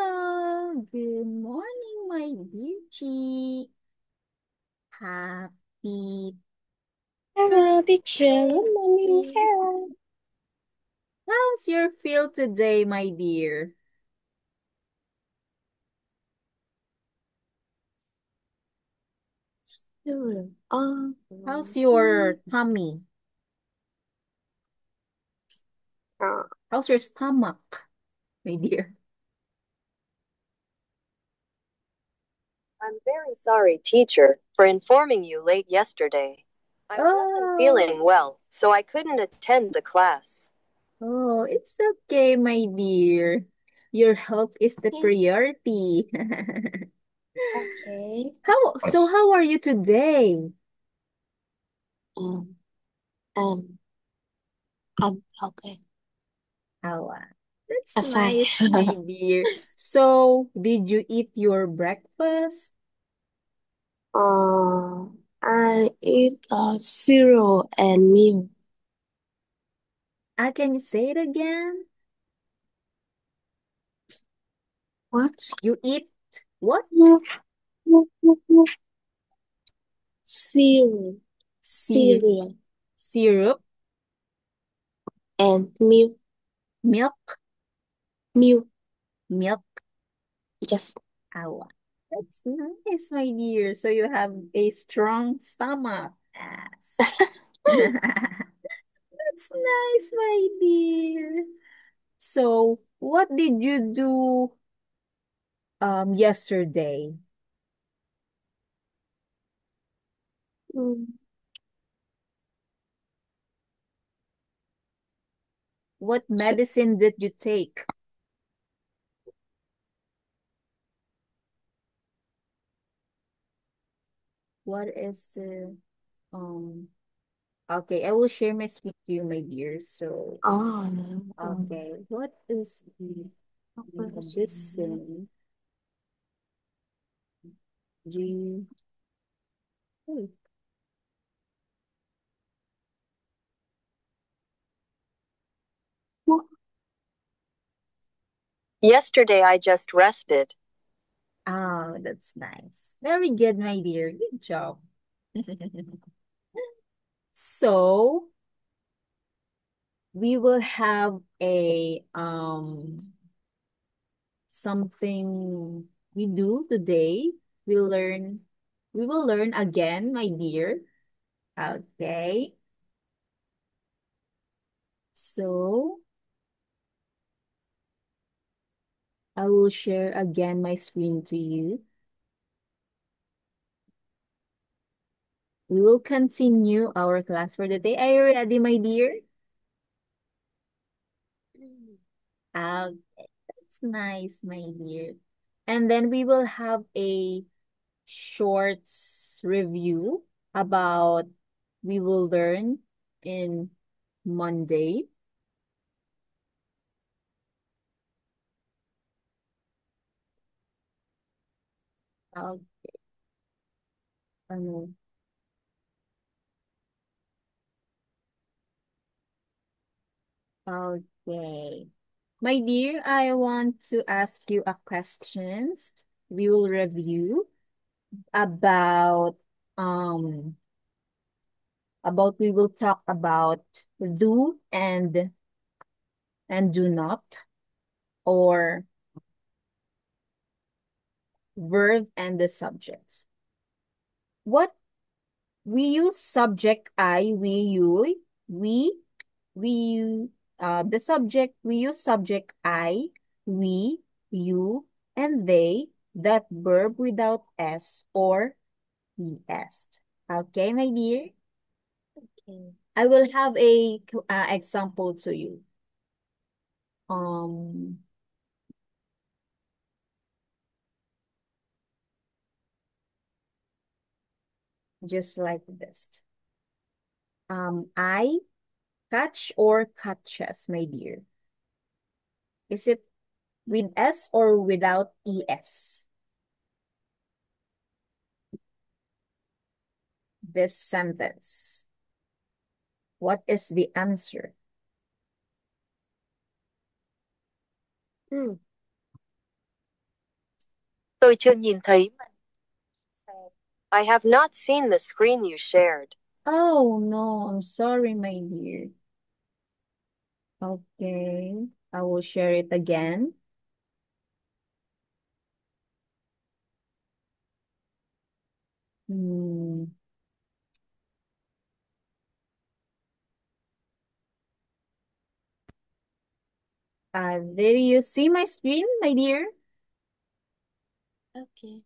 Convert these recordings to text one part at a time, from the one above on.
Hello, good morning, my beauty. Happy Hello, teacher. Good morning. birthday. Hello. How's your feel today, my dear? Sure. How's your tummy? uh, How's your stomach, my dear? I'm very sorry, teacher, for informing you late yesterday. I wasn't Oh, feeling well, so I couldn't attend the class. oh, it's okay, my dear. Your health is the priority. okay. How are you today? Um, um, okay. Oh, that's I'm fine. nice, my dear. So, did you eat your breakfast? I eat cereal and milk. Can you say it again? What? You eat what? Cereal, Syrup, cereal syrup, and milk, milk, milk. milk. Yes. Awa. That's nice, my dear. So you have a strong stomach. Yes. That's nice, my dear. So, what did you do yesterday? Mm, What so, medicine did you take? What is the um okay, I will share my screen to you, my dear. So no. okay, what is the medicine do you take? Yesterday I just rested. Oh, that's nice. Very good, my dear. Good job. So we will have a something we do today. We will learn again, my dear. Okay. So I will share again my screen to you. We will continue our class for the day. Are you ready, my dear? Okay, that's nice, my dear. And then we will have a short review about we will learn in Monday. Okay. Ano, okay. My dear, I want to ask you a questions. We will review about um we will talk about do and do not, or verb and the subjects. What we use subject I, we, we, the subject, we use subject I, we, you, and they, that verb without S or ES. Okay, my dear? Okay. I will have a example to you. Um, just like this. I catch or catches, my dear. Is it with S or without ES? This sentence. What is the answer? Mm. Tôi chưa nhìn thấy. I have not seen the screen you shared. Oh no, I'm sorry, my dear. Okay, I will share it again. Hmm. Did you see my screen, my dear? Okay.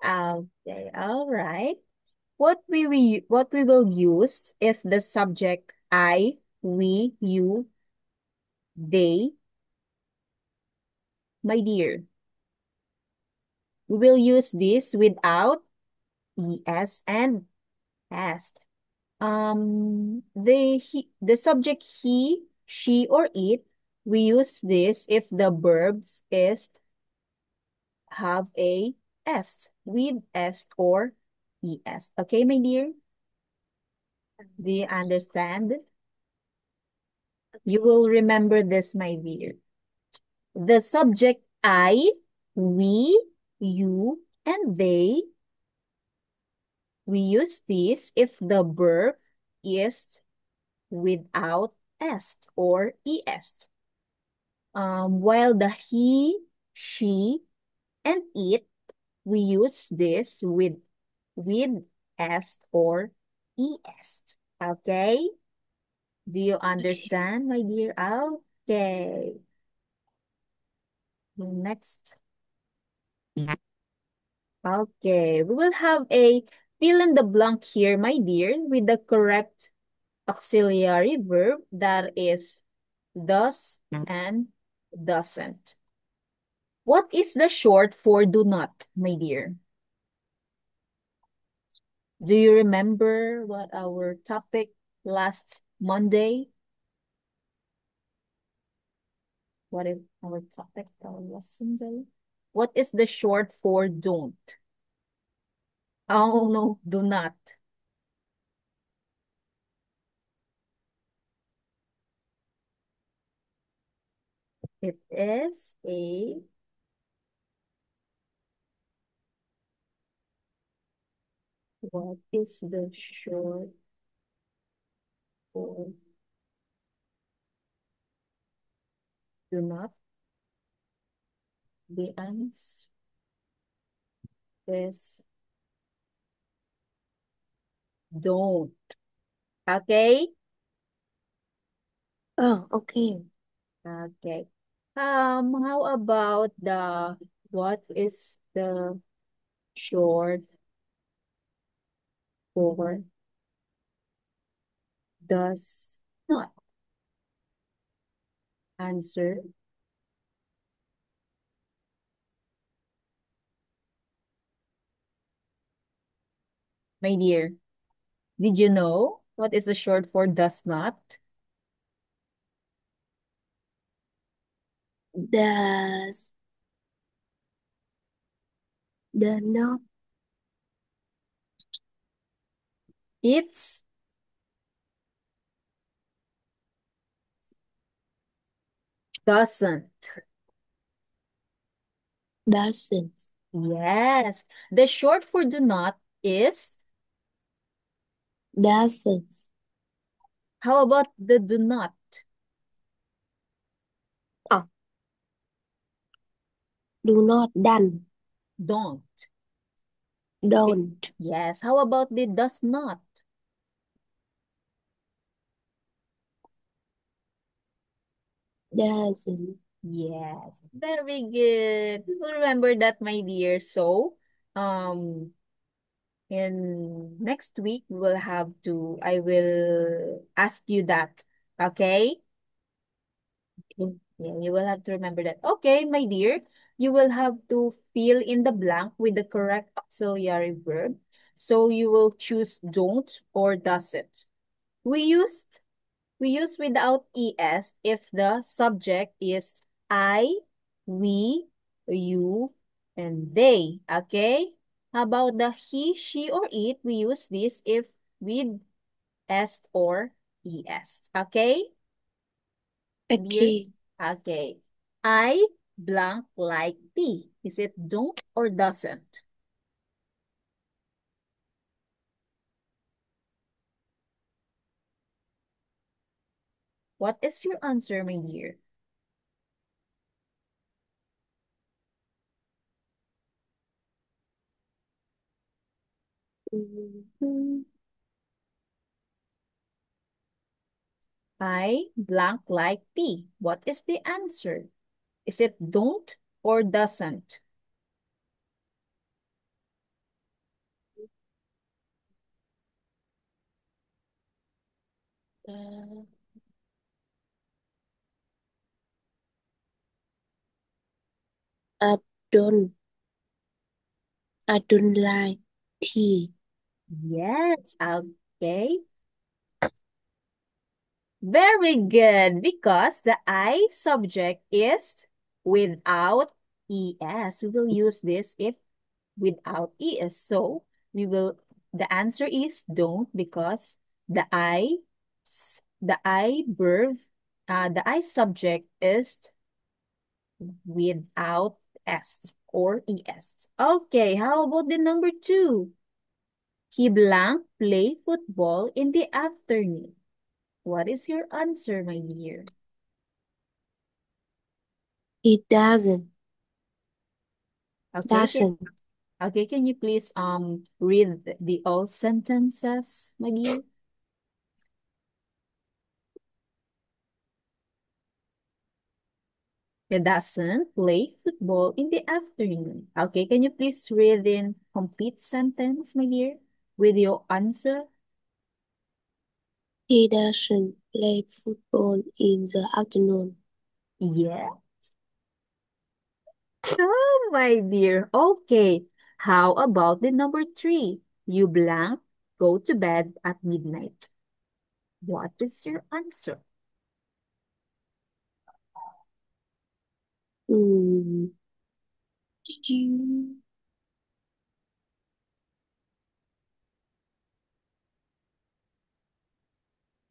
Okay, all right. What we will use if the subject I, we, you, they, my dear. We will use this without es and past. The subject he, she, or it. We use this if the verbs is have a s with s or es. Okay, my dear? Do you understand? You will remember this, my dear. The subject I, we, you, and they. We use this if the verb is without s or es. While the he, she, and it, we use this with s or es. Okay? Do you understand, my dear? Okay. Next. Okay, we will have a fill in the blank here, my dear, with the correct auxiliary verb that is does and doesn't. What is the short for do not, my dear? Do you remember what our topic last Monday? What is our topic, our lesson day? What is the short for don't? Oh no, do not. It is a what is the short for do not? The answer is don't. Okay? Oh, okay. Okay. How about the what is the short for does not answer? My dear, did you know what is the short for does not? Does the not It's doesn't. doesn't Yes. The short for do not is, doesn't how about the do not? ah do not done Don't. don't Yes. How about the does not? doesn't Yes. Very good. Remember that, my dear. So, um, in next week I will ask you that. Okay? okay. Yeah, you will have to remember that. Okay, my dear, you will have to fill in the blank with the correct auxiliary verb. So you will choose don't or doesn't. We used we use without es if the subject is I, we, you, and they. Okay? How about the he, she, or it? We use this if with s or es. Okay? Dear? Okay. Okay. I, blank like P? Is it don't or doesn't? What is your answer, my dear? Mhm. I blank like P. What is the answer? Is it don't or doesn't? Uh, I don't. I don't like tea. Yes, okay. Very good, because the I subject is without ES. We will use this if without ES. So the answer is don't, because the I verb, the I subject is without S or ES. Okay, how about the number two? He blank play football in the afternoon. What is your answer, my dear? He doesn't. Okay, Doesn't. can you please read the all sentences, my dear? He doesn't play football in the afternoon. Okay, can you please read in complete sentence, my dear, with your answer? He doesn't play football in the afternoon. Yeah. Oh, my dear. Okay. How about the number three? You blank, go to bed at midnight. What is your answer? Mm. You,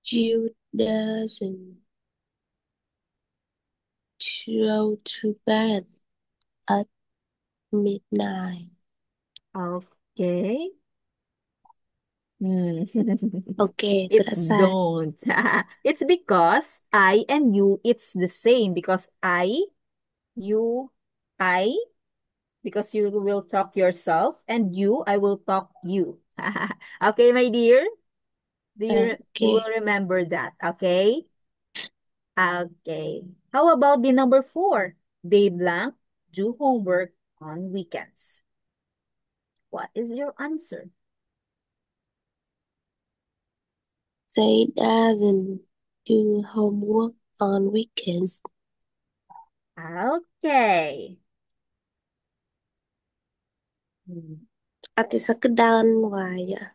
you doesn't go to bed at midnight. Okay. Hmm. Okay, It's that's sai. don't. It's because I and you, it's the same, because you, I, because you will talk yourself, and you, I will talk you. Okay, my dear? You Okay. will remember that, okay? Okay. How about the number four? They blank do homework on weekends. What is your answer? They doesn't do homework on weekends. Okay. Hmm. Ate sekedan hoài vậy.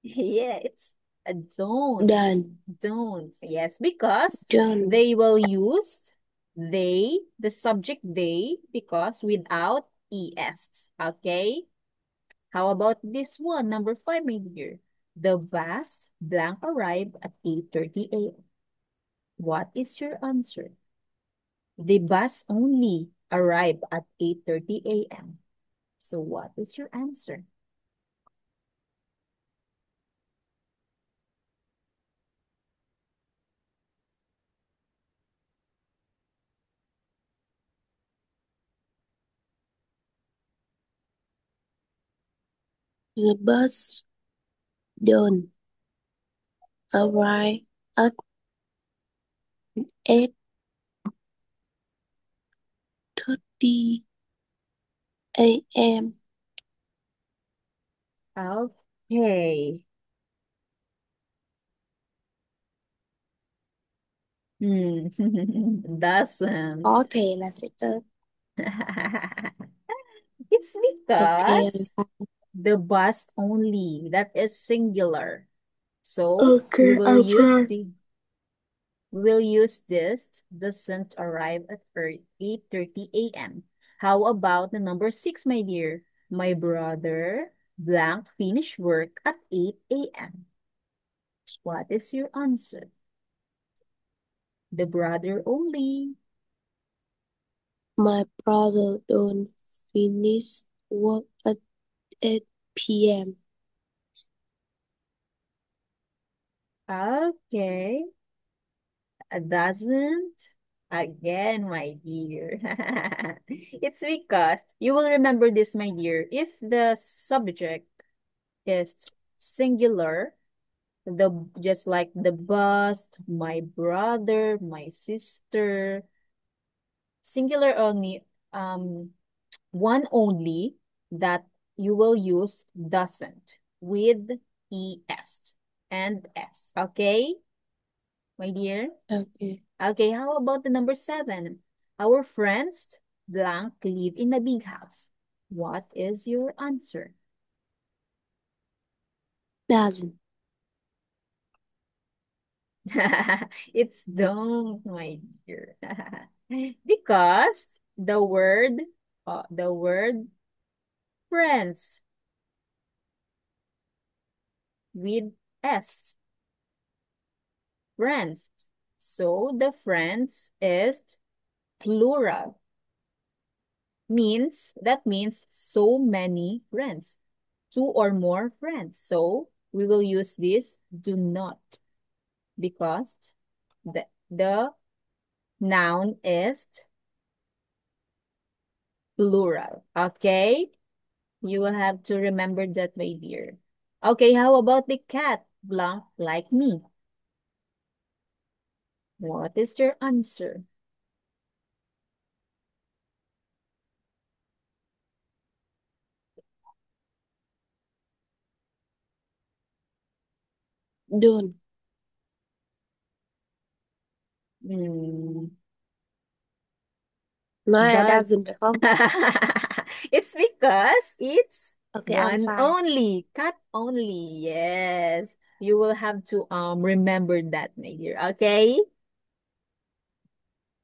Yeah, it's a don't. Done. Don't. Yes, because Done. they will use the subject they, because without es. Okay? How about this one? Number five, my dear. The bus blank arrived at 8:30 a.m. What is your answer? The bus only arrived at 8:30 a.m. So what is your answer? The bus don't arrive at 8:30 a.m. Okay. Hmm. Doesn't. Có thể là sẽ tới. It's Okay, because the bus only, that is singular. So okay, I'm fine. we will use this doesn't arrive at 8:30 a.m. How about the number six, my dear? My brother blank finish work at 8 a.m. What is your answer? The brother only. My brother don't finish work at 8 p.m. Okay. Doesn't? Again, my dear. It's because you will remember this, my dear. If the subject is singular, the just like the bus, my brother, my sister, singular only, one only that you will use doesn't with es and s. Okay, my dear? Okay. Okay, how about the number 7? Our friends blank live in a big house. What is your answer? Doesn't. It's don't, my dear. Because the word friends with s, friends. So the friends is plural. That means so many friends, two or more friends. So we will use this do not because the noun is plural. Okay? You will have to remember that, my dear. Okay, how about the cat? Blank like me. What is your answer? Don't. Hmm. No, it Does doesn't. Không? it's because it's Okay, I'm one fine. only, cat only. Yes. You will have to remember that, my dear. Okay?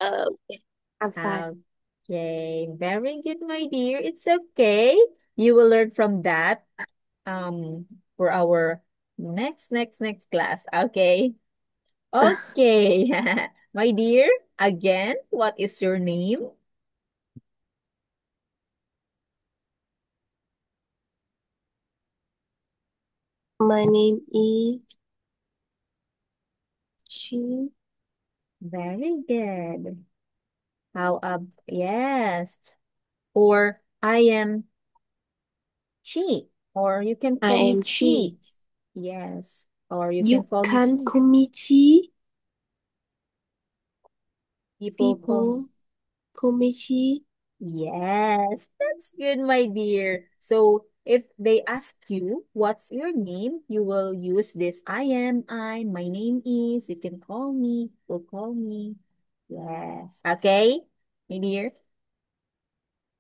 Okay, I'm fine. Okay. Very good, my dear. It's okay. You will learn from that for our next class. Okay? Okay. My dear, again, what is your name? My name is Chi. Very good. Yes. Or I am Chi. Or you can I call me am Chi. Chi. Yes. Or you can You call me can Chi. call me Chi. People call. People call me Chi. Yes, that's good, my dear. So if they ask you what's your name, you will use this my name is, you can call me, will call me. Yes. Okay, my dear.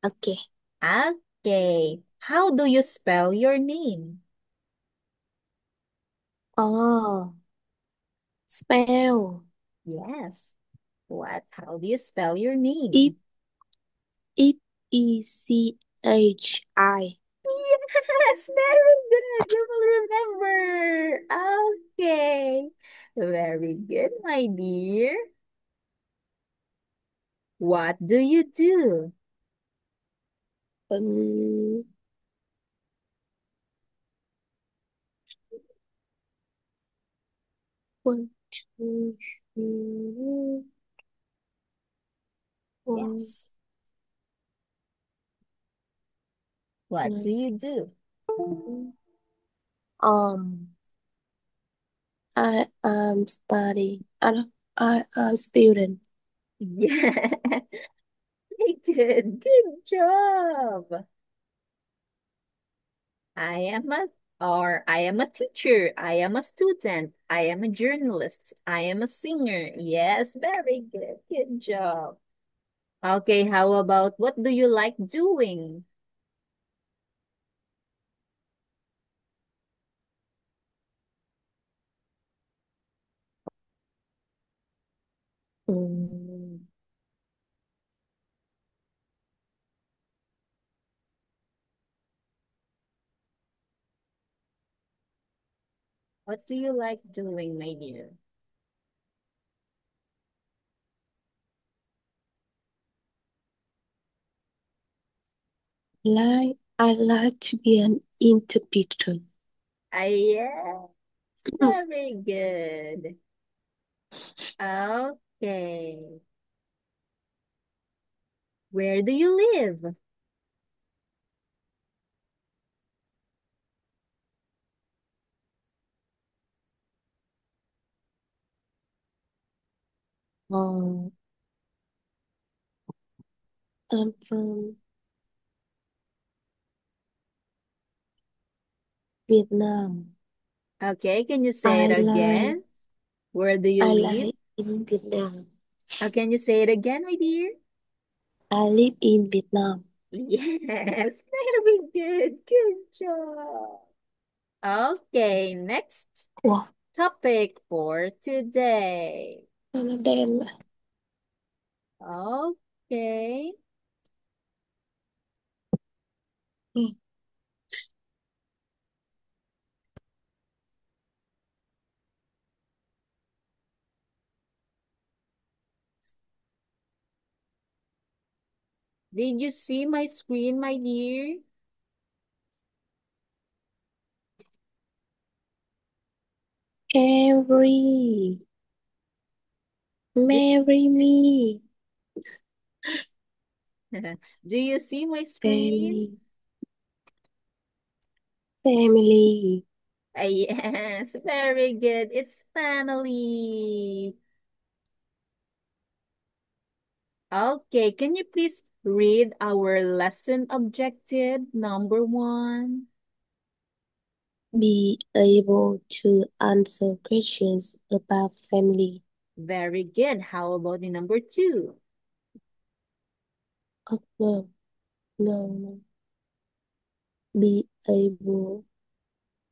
Okay. Okay. How do you spell your name? Oh, spell. Yes. What? How do you spell your If name? Echi. Yes, very good. You will remember. Okay. Very good, my dear. What do you do? Um, 1, 2, 3, 1. Yes. What do you do? Um, I am studying. I am student. Yeah. Very good. Good job. I am a I am a teacher. I am a student. I am a journalist. I am a singer. Yes, very good. Good job. Okay, how about what do you like doing? Mm, What do you like doing, my dear? I like to be an interpreter. Yes, very good. Okay. Where do you live? Um, I'm from Vietnam. Okay, can you say it I like again? Where do you I live? live in Vietnam. Can you say it again, my dear? I live in Vietnam. Yes, very good. Good job. Okay, next Wow, topic for today. nó đen mà. Okay. Ừ. Did you see my screen, my dear? Every Do, marry me, do you see my screen? family, family. Yes, very good. It's family. Okay, can you please read our lesson objective number 1? Be able to answer questions about family. Very good. How about the number 2? Oh, no. Be able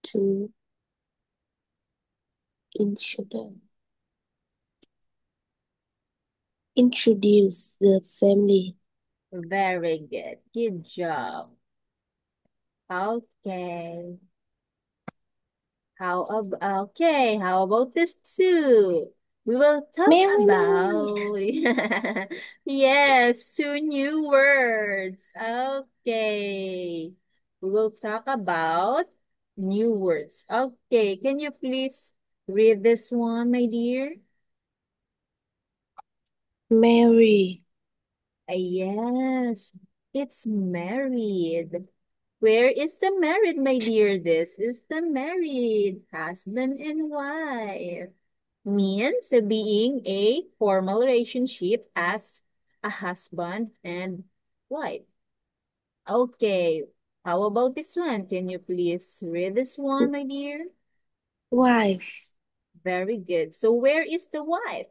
to introduce introduce the family. Very good. Good job. Okay. How about this too? We will talk Marry me. about yes, 2 new words. Okay. We will talk about new words. Okay, can you please read this one, my dear? Marry. Yes, it's married. Where is the married, my dear? This is the married husband and wife. Means being a formal relationship as a husband and wife. Okay, how about this one? Can you please read this one, my dear? Wife. Very good. So where is the wife?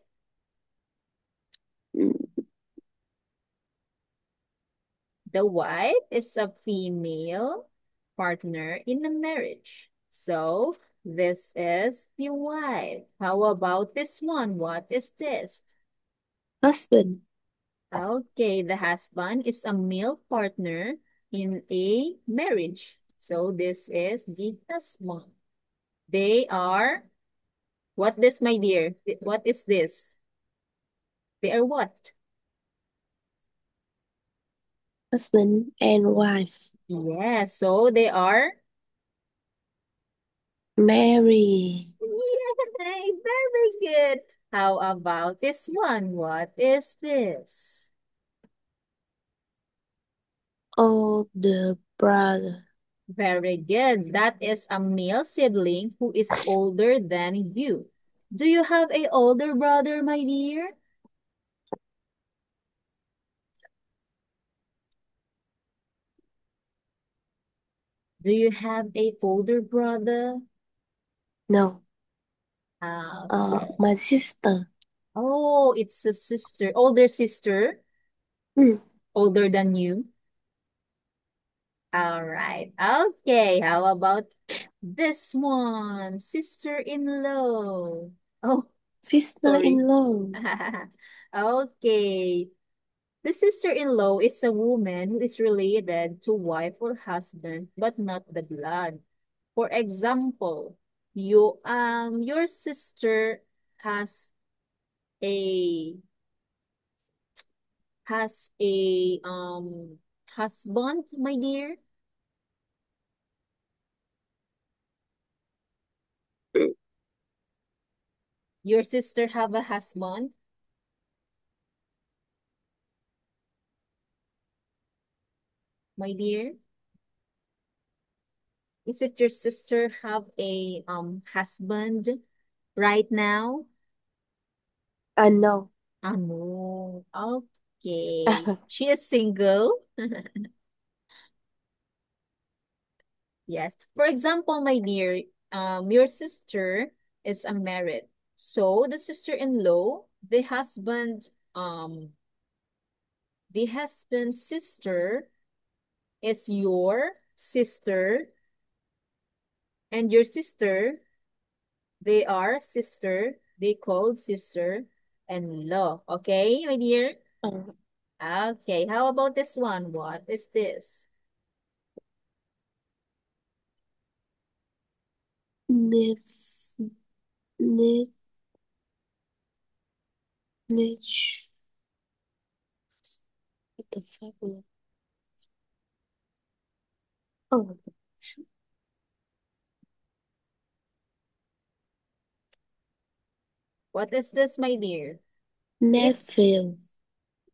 The wife is a female partner in a marriage. So this is the wife. How about this one? What is this? Husband. Okay, the husband is a male partner in a marriage. So this is the husband. They are, what this, my dear? What is this? They are what? Husband and wife. Yes, so they are Marry. yay, very good. How about this one? What is this? Older brother. Very good. That is a male sibling who is older than you. Do you have a older brother, my dear? Do you have a older brother? No. Okay. My sister. Oh, it's a sister, older sister, Mm. older than you. All right. Okay. How about this one? Sister-in-law. Oh, sorry. Sister-in-law. Okay. The sister-in-law is a woman who is related to wife or husband, but not the blood. For example, your sister has a has a husband, my dear? Your sister have a husband? My dear? Is it your sister have a husband right now? No. No. Okay. She is single? Yes. For example, my dear, your sister is unmarried. So the sister-in-law, the husband's sister is your sister, and your sister, they called sister-in-law. Okay, my dear? Uh, Okay, how about this one? What is this? Nif, nif, niche. What the fuck? Oh, What is this, my dear? It's nephew.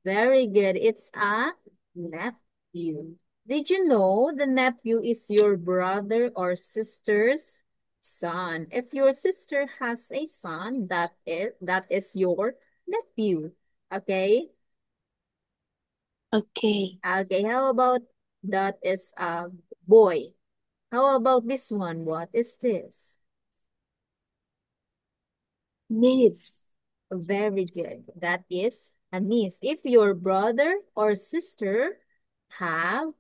very good. It's a nephew. Did you know the nephew is your brother or sister's son? If your sister has a son, that is your nephew. Okay? Okay. Okay, how about that is a boy? How about this one? What is this? Niece. Very good. That is a niece. If your brother or sister have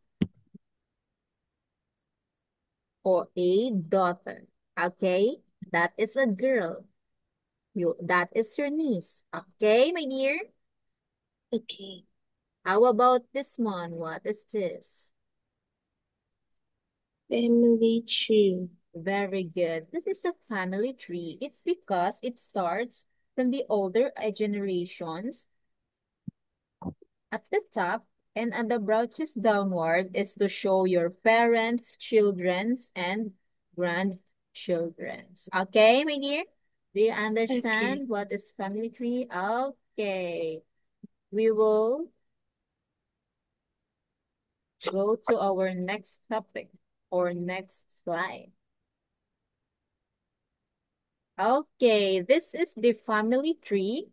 or a daughter, okay? That is a girl. That is your niece. Okay, my dear? Okay. How about this one? What is this? Family tree. Very good. That is a family tree. It's because it starts from the older generations at the top, and at the branches downward is to show your parents, children's, and grandchildren's. Okay, my dear? Do you Okay. understand what is family tree? Okay. We will go to our next topic or next slide. Okay, this is the family tree.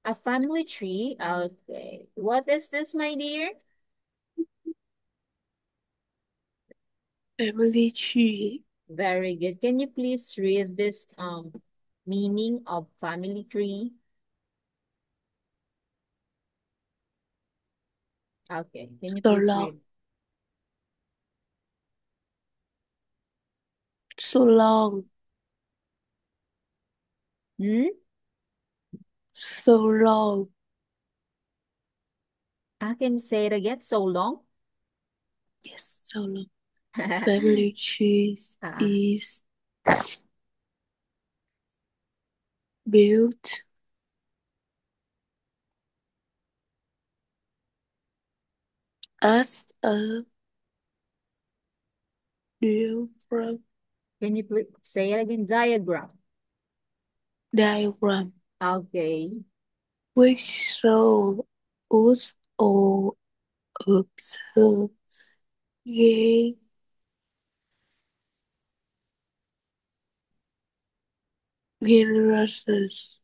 A family tree. Okay. What is this, my dear? Family tree. Very good. Can you please read this meaning of family tree? Okay. Can you So please long. read? So long. Hmm? So long. I can say it again. So long. Yes, so long. Family trees Ah, is built as a diagram can you please say it again? Diagram. diagram Okay. which shows us or observe gay generations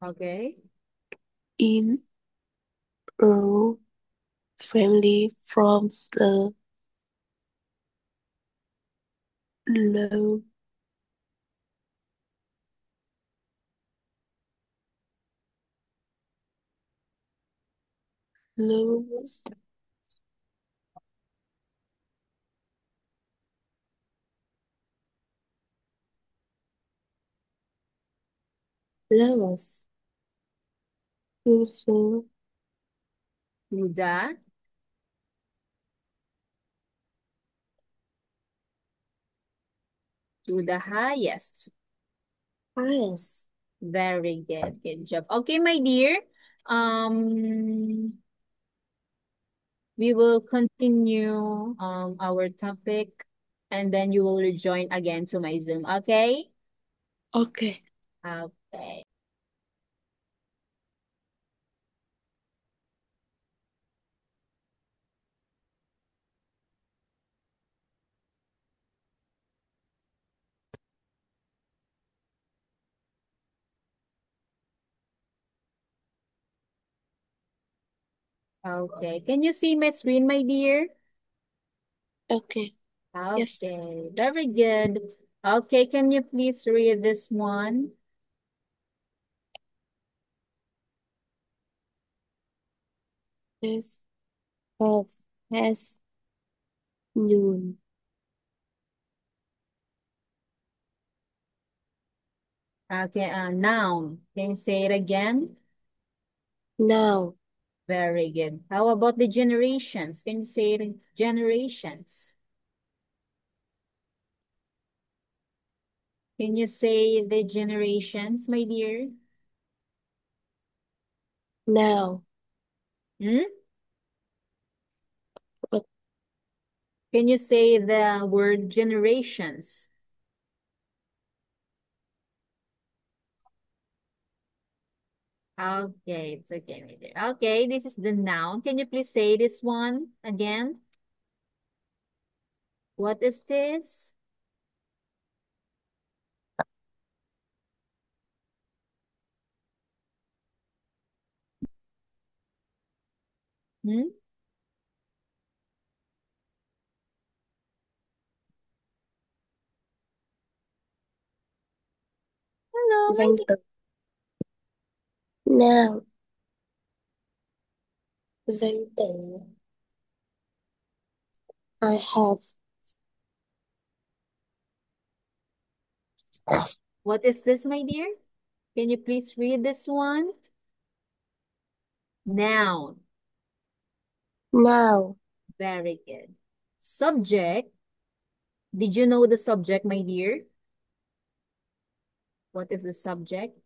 Okay. in a family from the low lowest levels to the To the highest. highest. Very good. Good job. Okay, my dear. Um, We will continue our topic and then you will rejoin again to my Zoom, okay? Okay. Okay. Okay. Can you see my screen, my dear? Okay. Yes. Okay. Very good. Okay. Can you please read this one? Yes. Have has noon. Okay. Noun. Can you say it again? Now. Very good. How about the generations? Can you say it in generations? Can you say the generations, my dear? Now. Hmm? What? Can you say the word generations? Okay, it's okay, my dear. Okay, this is the noun. Can you please say this one again? What is this? Hmm? Hello, my dear. Danh từ. Now. Danh từ. I have. What is this, my dear? Can you please read this one? Noun. Now. Very good. Subject. Did you know the subject, my dear? What is the subject?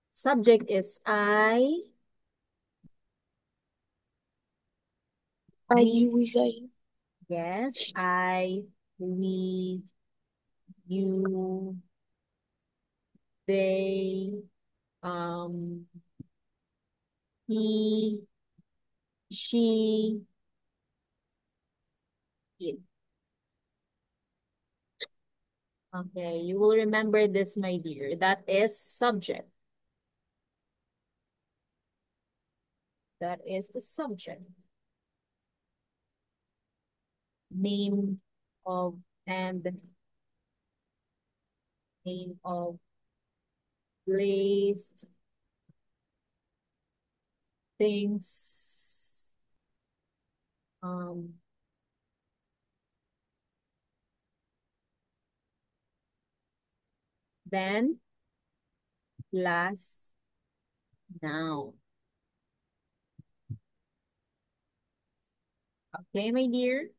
Subject is I, Are we, you with you? yes, I, we, you, they, um, he, she, it. Okay, you will remember this, my dear. That is subject. That is the subject. Name of and name of place, things, um, then last noun. Okay, my dear?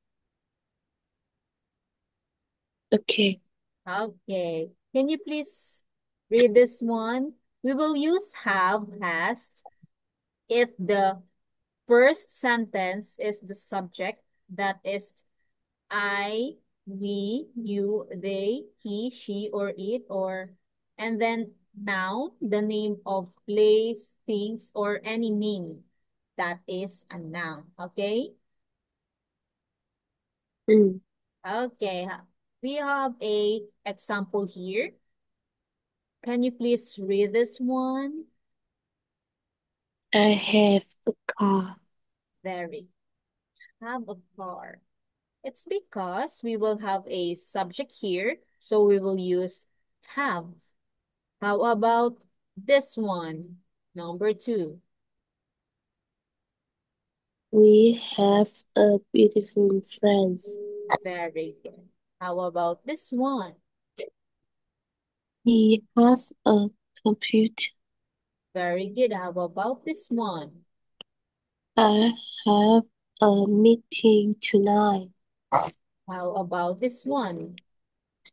Okay. Okay. Can you please read this one? We will use have, has, if the first sentence is the subject, that is I, we, you, they, he, she, or it, or, and then noun, the name of place, things, or any name. That is a noun, okay? Mm. Okay, we have a example here. Can you please read this one? I have a car. Very. Have a car. It's because we will have a subject here, so we will use have. How about this one? Number two. We have a beautiful friends. Very good. How about this one? He has a computer. Very good. How about this one? I have a meeting tonight. How about this one?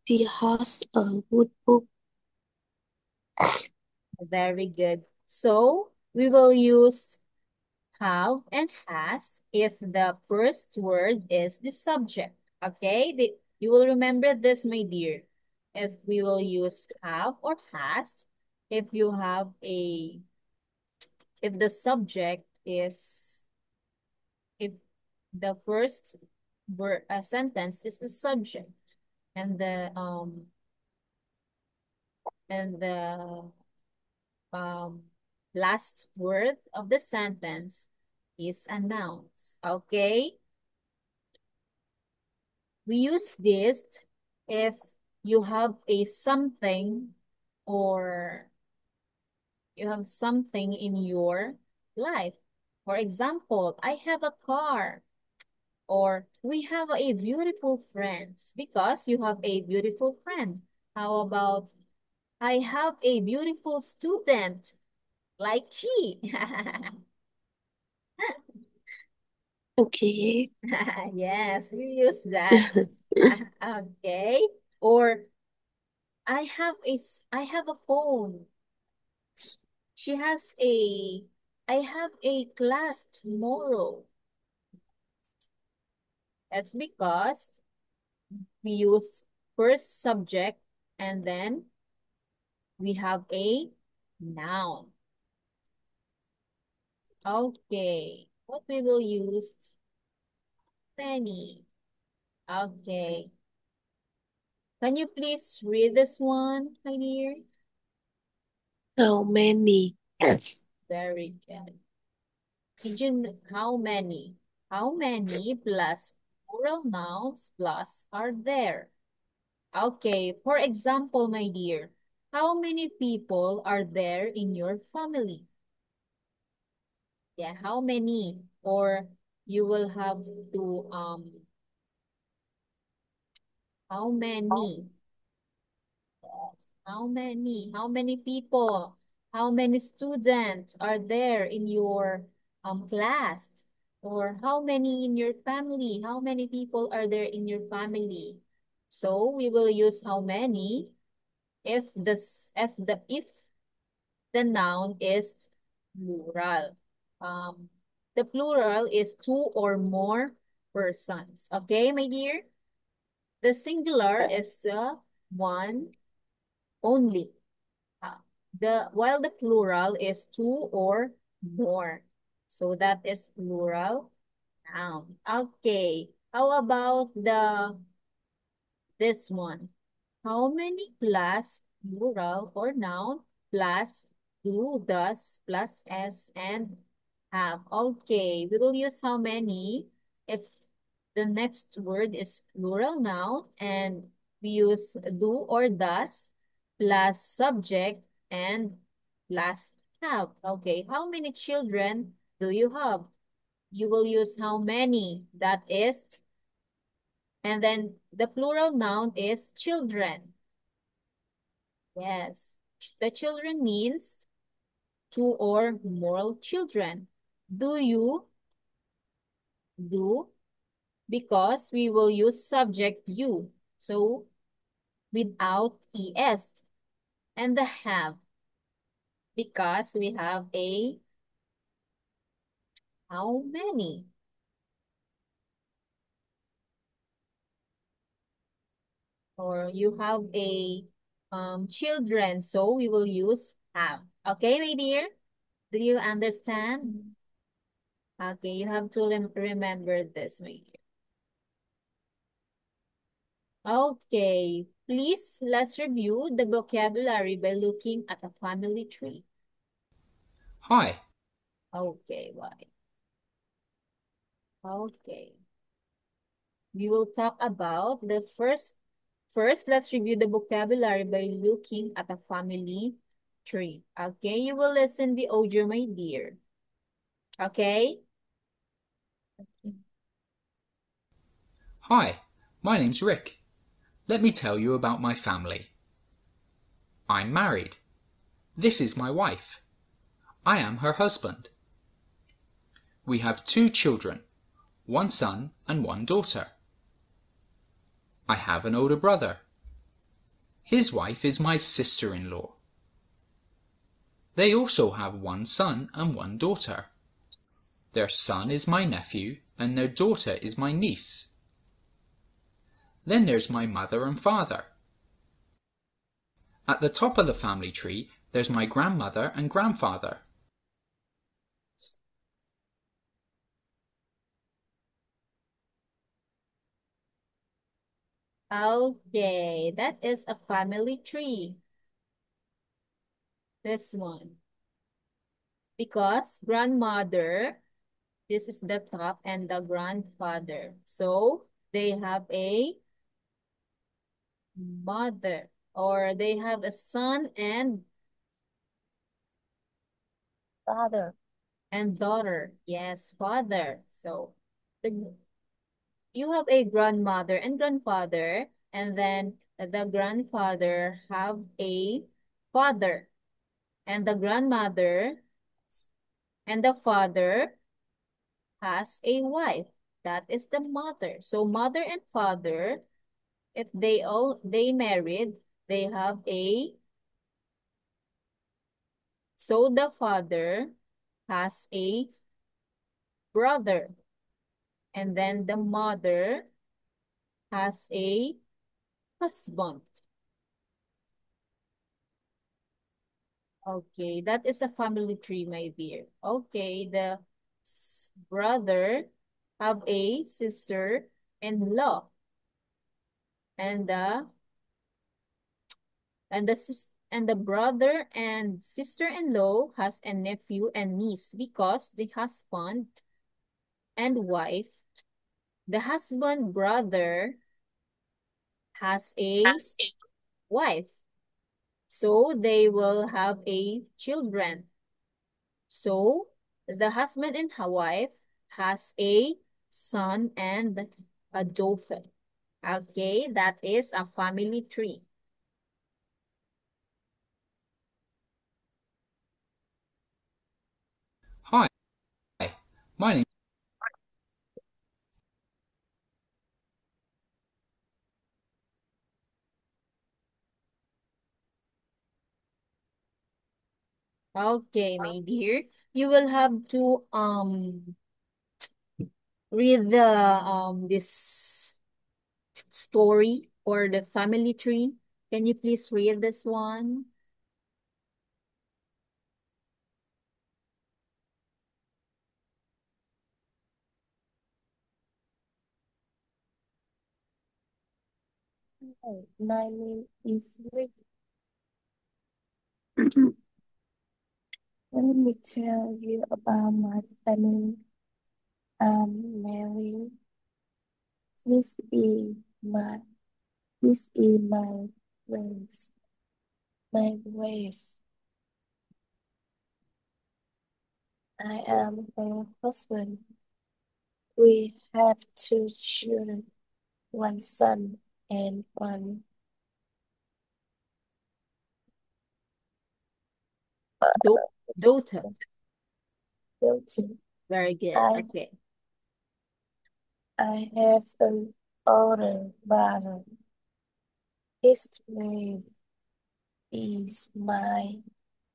She has a good book. Very good. So We will use have and has if the first word is the subject. Okay? You will remember this, my dear. If we will use have or has, if you have a, if the subject is, if the first word, a sentence is the subject, and the um, last word of the sentence is a noun. Okay? We use this if you have a something or you have something in your life. For example, I have a car, or we have a beautiful friend because you have a beautiful friend. How about I have a beautiful student like she? Okay. Yes, we use that. Okay. Or I have a phone. She has a I have a class tomorrow. That's because we use first subject and then we have a noun. Okay. What we will use? Penny. Okay. Can you please read this one, my dear? How many? Very good. How many? How many plus plural nouns plus are there? Okay, for example, my dear, how many people are there in your family? Yeah, how many? Or you will have to, how many? Yes, how many? How many people? How many students are there in your class? Or how many in your family? How many people are there in your family? So we will use how many if the noun is plural. Um, the plural is two or more persons. Okay, my dear? The singular is the one only. Uh, while the plural is two or more. So that is plural noun. Okay. How about this one? How many plus plural or noun plus do, does, plus s, and have? Okay, we will use how many if the next word is plural noun and we use do or does plus subject and plus have. Okay, how many children do you have? You will use how many. That is, and then the plural noun is children. Yes. The children means two or more children. Do you do? Because we will use subject you. So without es. And the have. Because we have a how many? Or you have a children. So we will use have. Okay, my dear? Do you understand? Okay, you have to remember this, my dear. Okay, please let's review the vocabulary by looking at a family tree. Hi. Okay, why? Okay. We will talk about the first let's review the vocabulary by looking at a family tree. Okay, you will listen the audio, my dear. Okay? Hi, my name's Rick. Let me tell you about my family. I'm married. This is my wife. I am her husband. We have 2 children, 1 son and 1 daughter. I have an older brother. His wife is my sister-in-law. They also have one son and one daughter. Their son is my nephew and their daughter is my niece. Then there's my mother and father. At the top of the family tree, there's my grandmother and grandfather. Okay, that is a family tree. This one. Because grandmother, this is the top, and the grandfather. So they have a mother, or they have a son and Father. daughter. Yes, father. So you have a grandmother and grandfather, and then the grandfather have a father, and the grandmother and the father has a wife. That is the mother. So mother and father, if they married, they have a, so the father has a brother, and then the mother has a husband. Okay, that is a family tree, my dear. Okay, the brother have a sister-in-law, and the brother and sister-in-law has a nephew and niece, because the husband and wife, the husband brother has a wife, so they will have a children. So the husband and wife has a son and a daughter. Okay, that is a family tree. Hi, my name Okay, my dear, you will have to read the this story or the family tree. Can you please read this one? Hi, my name is Rick. Let me tell you about my family. I'm married. This is my this is my wife. My wife. I am her husband. We have two children, one son and one Do daughter. daughter. Very good. I Okay. I have an older brother. His name is my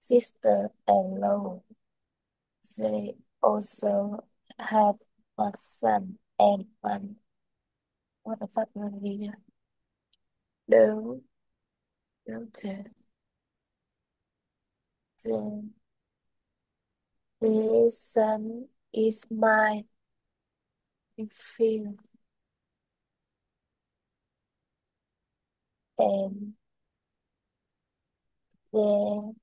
sister-in-law. They also have one son and one, what the fuck was it? No, daughter. The, the son is my nephew, and the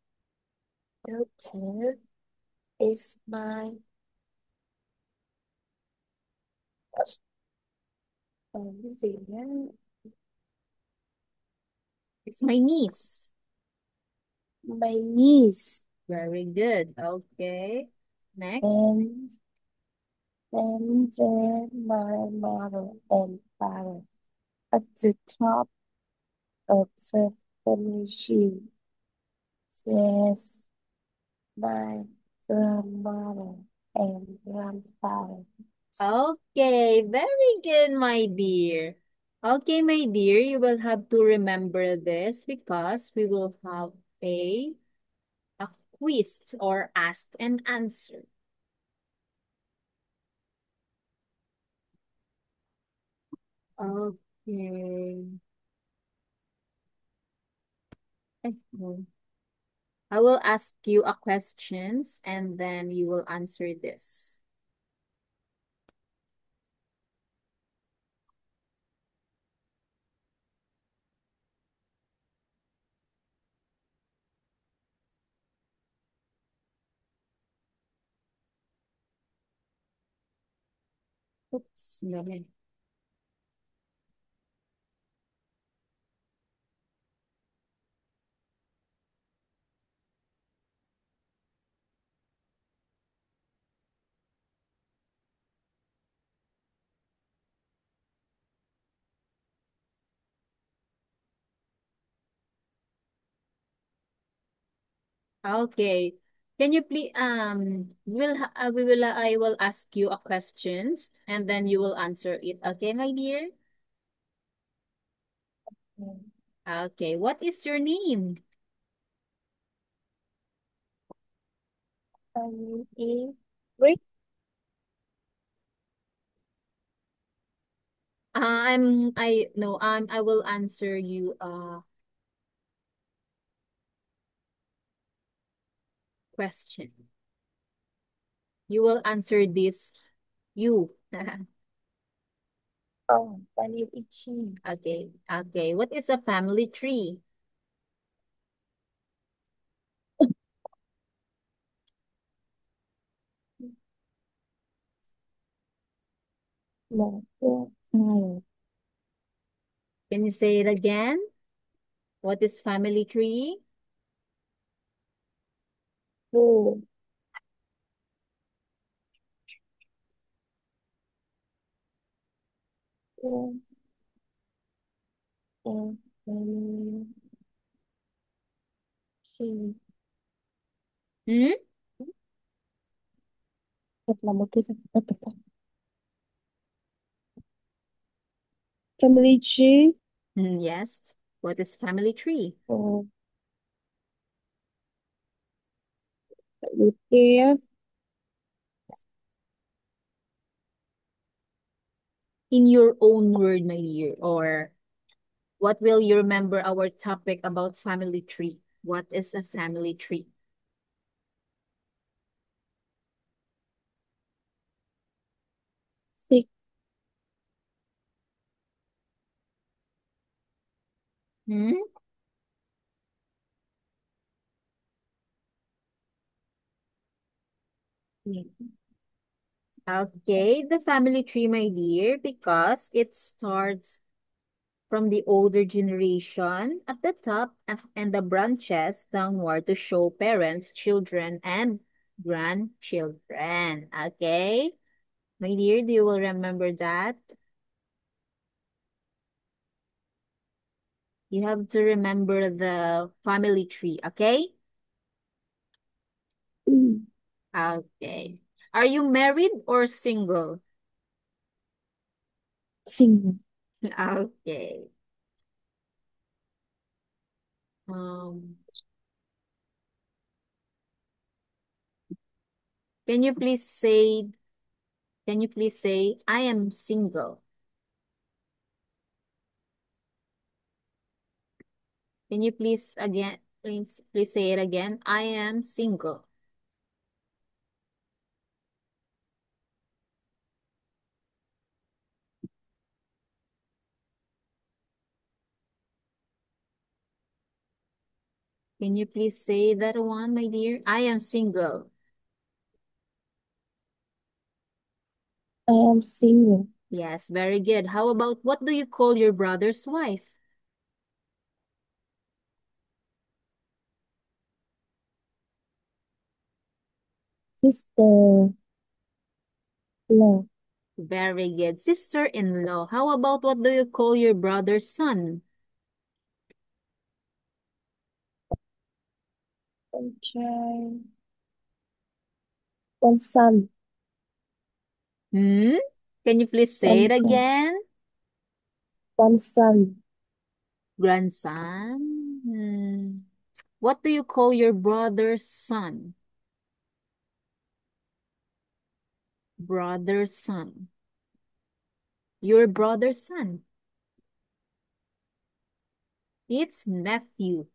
daughter is my gì á? It's my niece. My niece, Very good. Okay. Next. and then my mother and father at the top of the family tree. There's my grandmother and grandfather. Okay, very good, my dear. Okay, my dear, you will have to remember this, because we will have a quiz or ask and answer. Okay. No. I will ask you a questions and then you will answer this. Oops, no. Okay. Can you please I will ask you a questions and then you will answer it. Okay, my dear? Okay. What is your name? Rick. I no I will answer you question. You will answer this you. Oh, my name is Chi. Okay. Okay. What is a family tree? No, smile. Can you say it again? What is family tree? No, yes, and she. Hmm? What the fuck? Family tree. Yes. What is family tree? Oh, repair. In your own word, my dear, or what will you remember our topic about family tree? What is a family tree? Sick. Hmm? Okay, the family tree, my dear, because it starts from the older generation at the top and the branches downward to show parents, children, and grandchildren. Okay? My dear, do you will remember that? You have to remember the family tree, okay? Mm. Okay. Are you married or single? Single. Okay. Um, can you please say, I am single? Can you please say it again? I am single. Can you please say that one, my dear? I am single. I am single. Yes, very good. How about what do you call your brother's wife? Sister. Love. Very good. Sister-in-law. How about what do you call your brother's son? Okay. One son. Hmm? Can you please say One it son. again? One son. Grandson? Hmm. What do you call your brother's son? Brother's son. Your brother's son. It's nephew.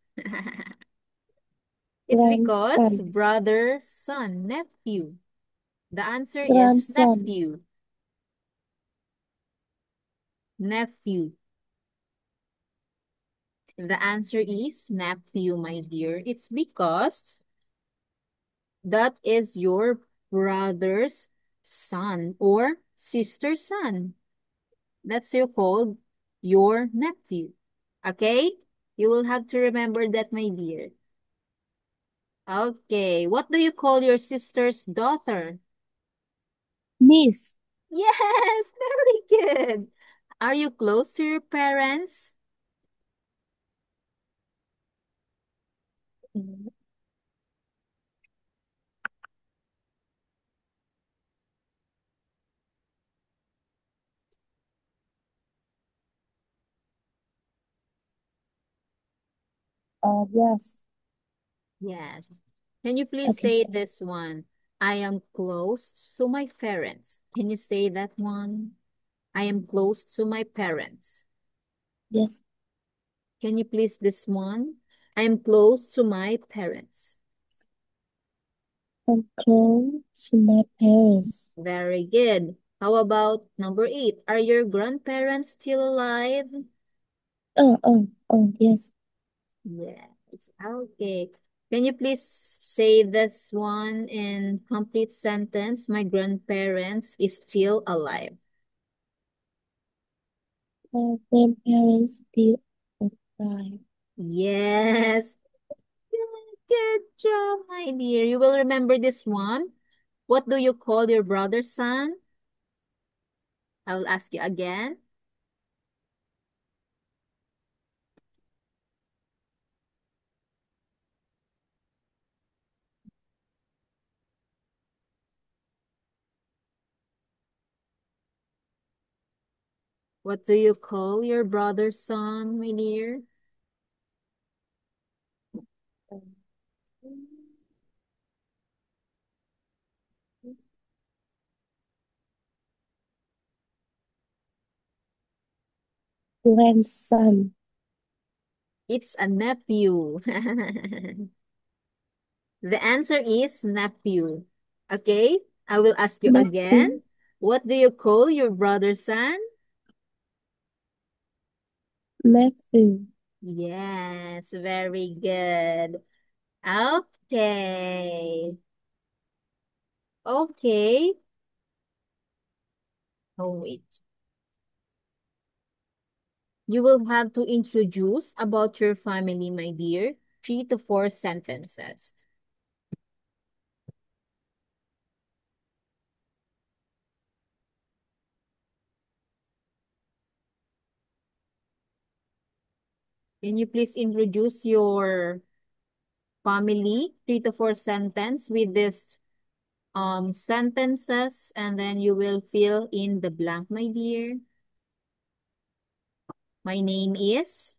It's because Grandson. brother, son, nephew. The answer is Grandson. nephew. Nephew. The answer is nephew, my dear. It's because that is your brother's son or sister's son. That's you called your nephew. Okay? You will have to remember that, my dear. Okay. What do you call your sister's daughter? Niece. Yes, very good. Are you close to your parents? Yes. Yes. Can you please Okay. say this one? I am close to my parents. Can you say that one? I am close to my parents. Yes. Can you please this one? I am close to my parents. I'm close to my parents. Very good. How about number 8? Are your grandparents still alive? Yes. Yes. Okay. Can you please say this one in complete sentence? My grandparents is still alive. My grandparents still alive. Yes. Good job, my dear. You will remember this one. What do you call your brother's son? I will ask you again. What do you call your brother's son, my dear? Grandson. It's a nephew. The answer is nephew. Okay, I will ask you again. Nephew. What do you call your brother's son? Nephew. Yes, very good. Okay. Okay. Oh, wait. You will have to introduce about your family, my dear. 3 to 4 sentences. Can you please introduce your family? 3 to 4 sentence with this sentences, and then you will fill in the blank, my dear. My name is.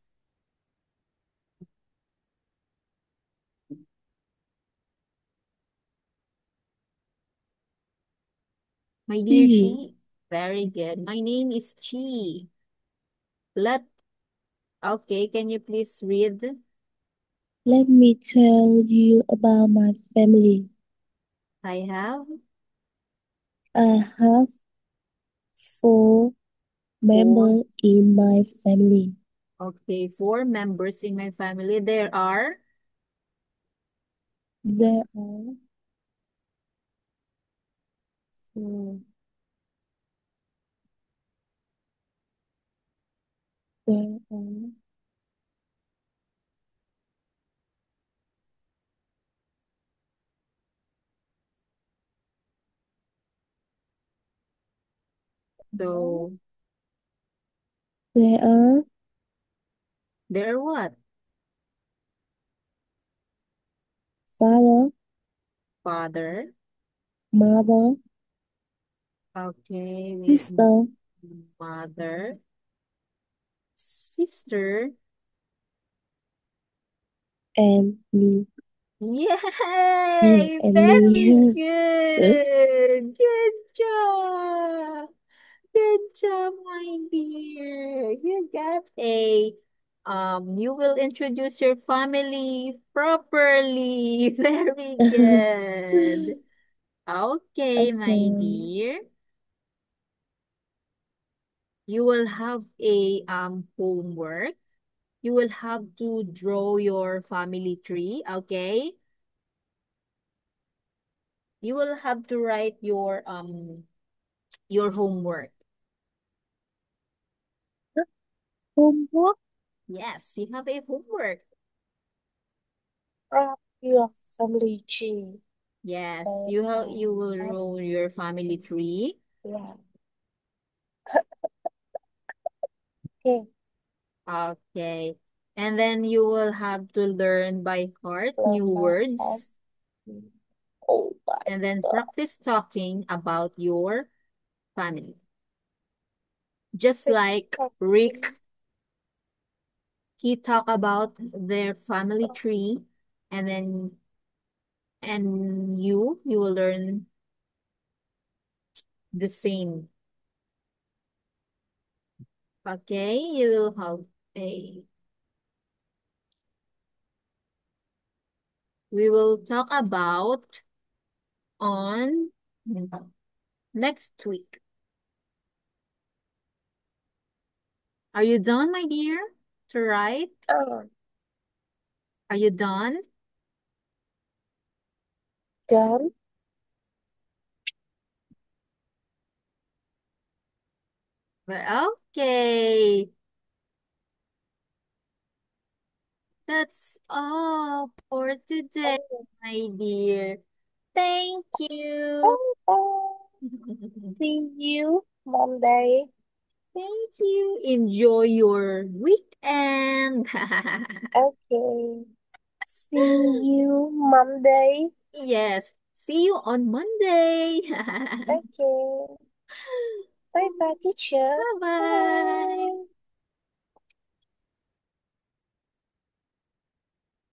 My dear Chi. Chi. Very good. My name is Chi. Let. Okay, can you please read? Let me tell you about my family. I have I have 4 four. members in my family. Okay, 4 members in my family. There are. There are 4. There are So there are there are what? father, Father. mother, Okay, sister, mother, sister, Me. Yay! And Very me. good. Good job. Good job, my dear. You got a you will introduce your family properly. Very good. Okay, my Okay. dear. You will have a homework. You will have to draw your family tree, okay? You will have to write your homework. Homework Yes, you have a homework. from your family tree. Yes, you will That's roll your family tree. yeah. Okay. Okay. And then you will have to learn by heart new Learn by heart. words Oh my and then God. practice talking about your family. Just It's like Rick, talking. he talked about their family tree and then you will learn the same. Okay, you will have a we will talk about on next week. Are you done, my dear, to write? Oh, Are you done? done. Well, okay. That's all for today, Oh, my dear. Thank you. bye bye. See you Monday. Thank you. Enjoy your weekend. Okay. See you Monday. Yes. See you on Monday. Okay. Bye bye, teacher. Bye bye. Bye.